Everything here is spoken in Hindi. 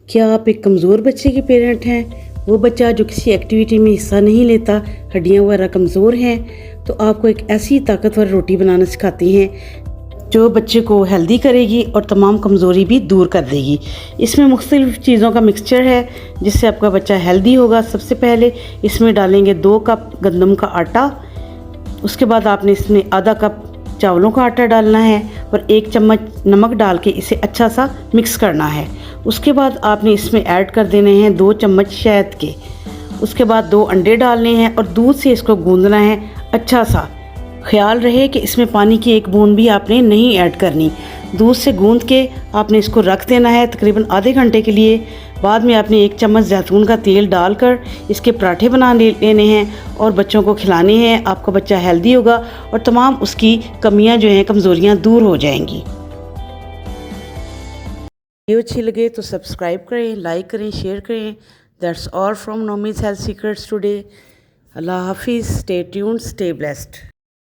क्या आप एक कमज़ोर बच्चे के पेरेंट हैं? वो बच्चा जो किसी एक्टिविटी में हिस्सा नहीं लेता, हड्डियाँ वगैरह कमज़ोर हैं, तो आपको एक ऐसी ताकतवर रोटी बनाना सिखाती हैं जो बच्चे को हेल्दी करेगी और तमाम कमज़ोरी भी दूर कर देगी। इसमें मुख्तलिफ़ चीज़ों का मिक्सचर है जिससे आपका बच्चा हेल्दी होगा। सबसे पहले इसमें डालेंगे 2 कप गंदम का आटा। उसके बाद आपने इसमें आधा कप चावलों का आटा डालना है और 1 चम्मच नमक डाल के इसे अच्छा सा मिक्स करना है। उसके बाद आपने इसमें ऐड कर देने हैं 2 चम्मच शहद के। उसके बाद 2 अंडे डालने हैं और दूध से इसको गूंदना है अच्छा सा। ख्याल रहे कि इसमें पानी की एक बूंद भी आपने नहीं ऐड करनी। दूध से गूंद के आपने इसको रख देना है तकरीबन आधे घंटे के लिए। बाद में आपने 1 चम्मच जैतून का तेल डालकर इसके पराठे बना लेने हैं और बच्चों को खिलाने हैं। आपका बच्चा हेल्दी होगा और तमाम उसकी कमियां जो हैं, कमज़ोरियां दूर हो जाएंगी। वीडियो अच्छी लगे तो सब्सक्राइब करें, लाइक करें, शेयर करें। That's all from Nomi's health secrets today. अल्लाह हाफिज़। Stay tuned, stay blessed.